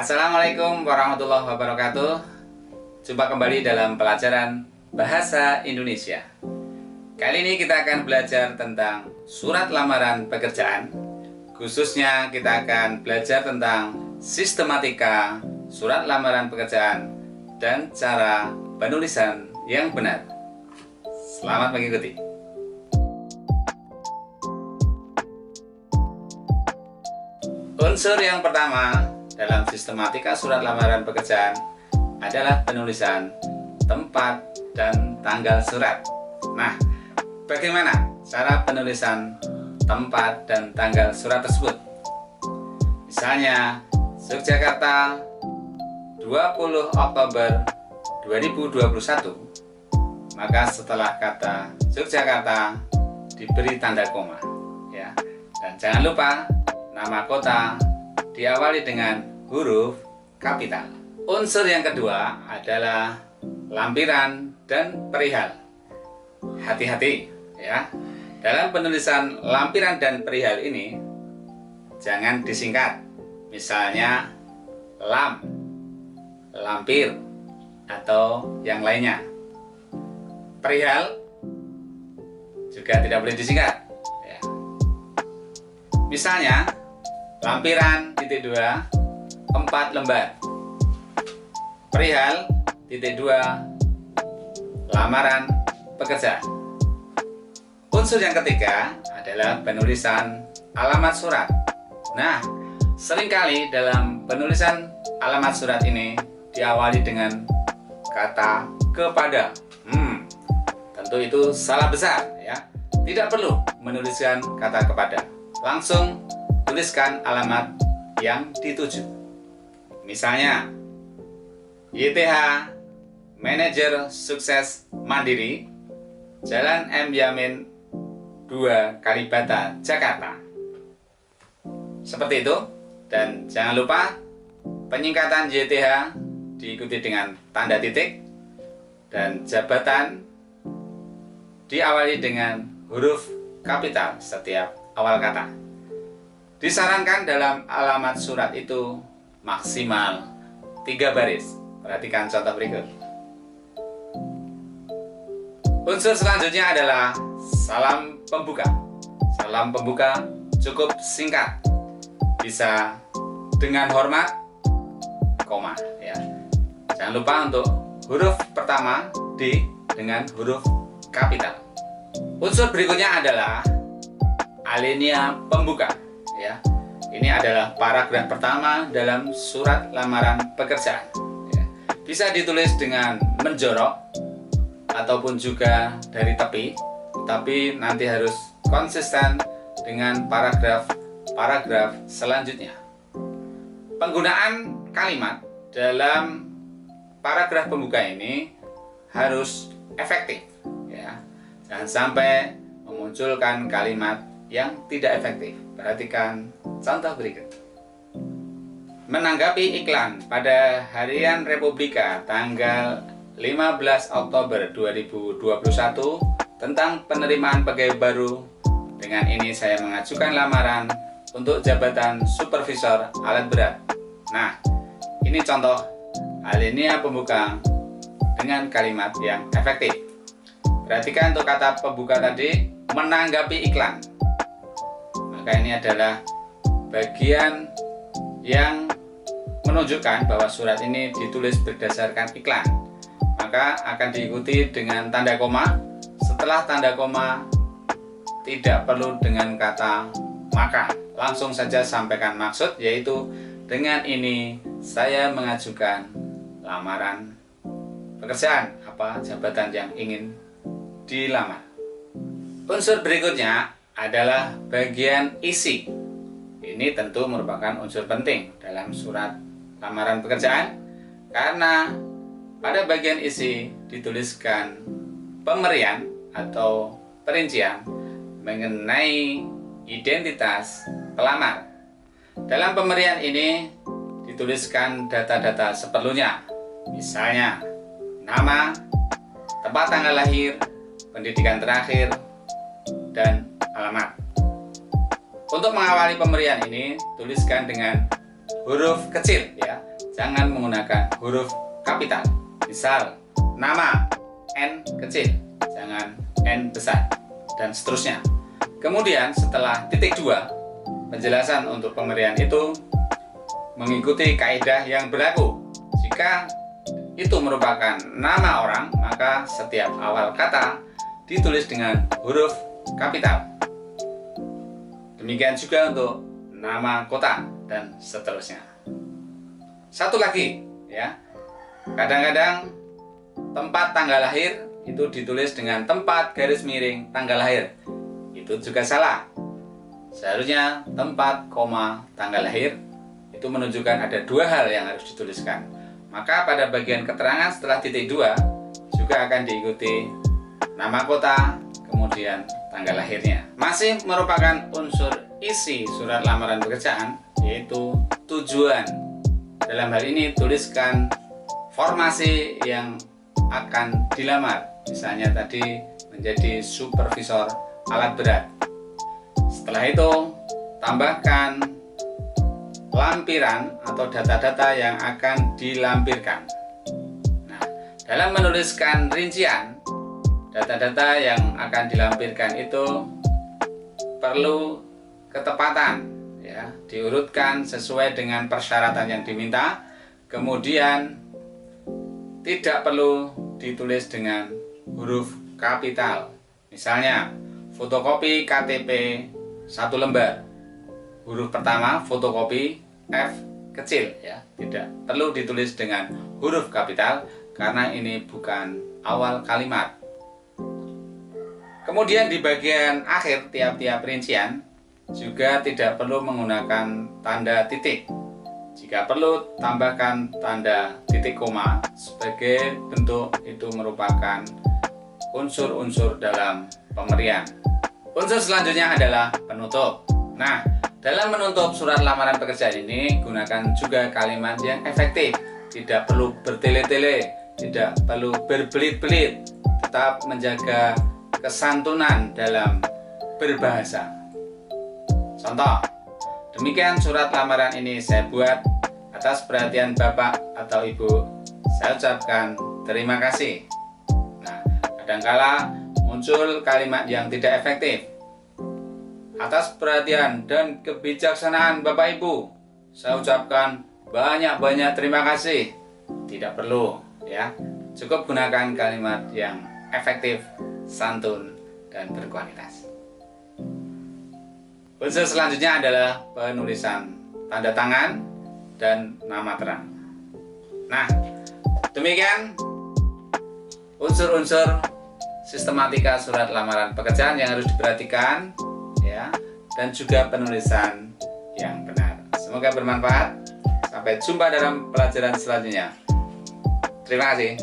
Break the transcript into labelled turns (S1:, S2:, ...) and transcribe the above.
S1: Assalamualaikum warahmatullahi wabarakatuh. Jumpa kembali dalam pelajaran Bahasa Indonesia. Kali ini kita akan belajar tentang surat lamaran pekerjaan. Khususnya kita akan belajar tentang sistematika surat lamaran pekerjaan dan cara penulisan yang benar. Selamat mengikuti. Unsur yang pertama dalam sistematika surat lamaran pekerjaan adalah penulisan tempat dan tanggal surat. Nah, bagaimana cara penulisan tempat dan tanggal surat tersebut? Misalnya, Yogyakarta 20 Oktober 2021, maka setelah kata Yogyakarta diberi tanda koma, ya. Dan jangan lupa nama kota diawali dengan huruf kapital. Unsur yang kedua adalah lampiran dan perihal. Hati-hati ya. Dalam penulisan lampiran dan perihal ini jangan disingkat. Misalnya lampir atau yang lainnya. Perihal juga tidak boleh disingkat ya. Misalnya lampiran titik 2 4 lembar, perihal titik 2 lamaran pekerjaan. Unsur yang ketiga adalah penulisan alamat surat. Nah, seringkali dalam penulisan alamat surat ini diawali dengan kata kepada. Tentu itu salah besar ya. Tidak perlu menuliskan kata kepada. Langsung tuliskan alamat yang dituju. Misalnya, YTH Manajer Sukses Mandiri, Jalan M. Yamin 2 Kalibata, Jakarta. Seperti itu. Dan jangan lupa penyingkatan YTH diikuti dengan tanda titik dan jabatan diawali dengan huruf kapital setiap awal kata. Disarankan dalam alamat surat itu maksimal 3 baris. Perhatikan contoh berikut. Unsur selanjutnya adalah salam pembuka. Salam pembuka cukup singkat. Bisa dengan hormat, koma ya. Jangan lupa untuk huruf pertama D dengan huruf kapital. Unsur berikutnya adalah alinea pembuka ya. Ini adalah paragraf pertama dalam surat lamaran pekerjaan ya. Bisa ditulis dengan menjorok ataupun juga dari tepi, tapi nanti harus konsisten dengan paragraf selanjutnya. Penggunaan kalimat dalam paragraf pembuka ini harus efektif ya. Jangan sampai memunculkan kalimat yang tidak efektif. Perhatikan contoh berikut. Menanggapi iklan pada Harian Republika tanggal 15 Oktober 2021 tentang penerimaan pegawai baru, dengan ini saya mengajukan lamaran untuk jabatan supervisor alat berat. Nah, ini contoh alinea pembuka dengan kalimat yang efektif. Perhatikan untuk kata pembuka tadi, menanggapi iklan. Maka ini adalah bagian yang menunjukkan bahwa surat ini ditulis berdasarkan iklan. Maka akan diikuti dengan tanda koma. Setelah tanda koma tidak perlu dengan kata maka. Langsung saja sampaikan maksud, yaitu dengan ini saya mengajukan lamaran pekerjaan, apa jabatan yang ingin dilamar. Unsur berikutnya adalah bagian isi. Ini tentu merupakan unsur penting dalam surat lamaran pekerjaan karena pada bagian isi dituliskan pemberian atau perincian mengenai identitas pelamar. Dalam pemberian ini dituliskan data-data seperlunya. Misalnya nama, tempat tanggal lahir, pendidikan terakhir, dan alamat. Untuk mengawali pemberian ini, tuliskan dengan huruf kecil ya. jangan menggunakan huruf kapital. Misal, nama N kecil, jangan N besar, dan seterusnya. Kemudian setelah titik 2, penjelasan untuk pemberian itu mengikuti kaidah yang berlaku. Jika itu merupakan nama orang, maka setiap awal kata ditulis dengan huruf kapital. Demikian juga untuk nama kota dan seterusnya. Satu lagi ya, kadang-kadang tempat tanggal lahir itu ditulis dengan tempat garis miring tanggal lahir. Itu juga salah. Seharusnya tempat, koma, tanggal lahir itu menunjukkan ada 2 hal yang harus dituliskan. Maka pada bagian keterangan setelah titik 2 juga akan diikuti nama kota, kemudian tanggal lahirnya. Masih merupakan unsur isi surat lamaran pekerjaan, yaitu tujuan. Dalam hal ini tuliskan formasi yang akan dilamar. Misalnya tadi menjadi supervisor alat berat. Setelah itu tambahkan lampiran atau data-data yang akan dilampirkan. Nah, dalam menuliskan rincian data-data yang akan dilampirkan itu perlu ketepatan ya, diurutkan sesuai dengan persyaratan yang diminta. Kemudian tidak perlu ditulis dengan huruf kapital. Misalnya fotokopi KTP 1 lembar, huruf pertama fotokopi F kecil ya, tidak perlu ditulis dengan huruf kapital karena ini bukan awal kalimat. Kemudian di bagian akhir tiap-tiap rincian juga tidak perlu menggunakan tanda titik. Jika perlu, tambahkan tanda titik koma sebagai bentuk itu merupakan unsur-unsur dalam pemberian. Unsur selanjutnya adalah penutup. Nah, dalam menutup surat lamaran pekerjaan ini, gunakan juga kalimat yang efektif. Tidak perlu bertele-tele, tidak perlu berbelit-belit, tetap menjaga kesantunan dalam berbahasa. Contoh, demikian surat lamaran ini saya buat. Atas perhatian Bapak atau Ibu, saya ucapkan terima kasih. Nah, kadangkala muncul kalimat yang tidak efektif. Atas perhatian dan kebijaksanaan Bapak Ibu, saya ucapkan banyak-banyak terima kasih. Tidak perlu ya, cukup gunakan kalimat yang efektif, santun, dan berkualitas. Unsur selanjutnya adalah penulisan tanda tangan dan nama terang. Nah, demikian unsur-unsur sistematika surat lamaran pekerjaan yang harus diperhatikan ya, dan juga penulisan yang benar. Semoga bermanfaat. Sampai jumpa dalam pelajaran selanjutnya. Terima kasih.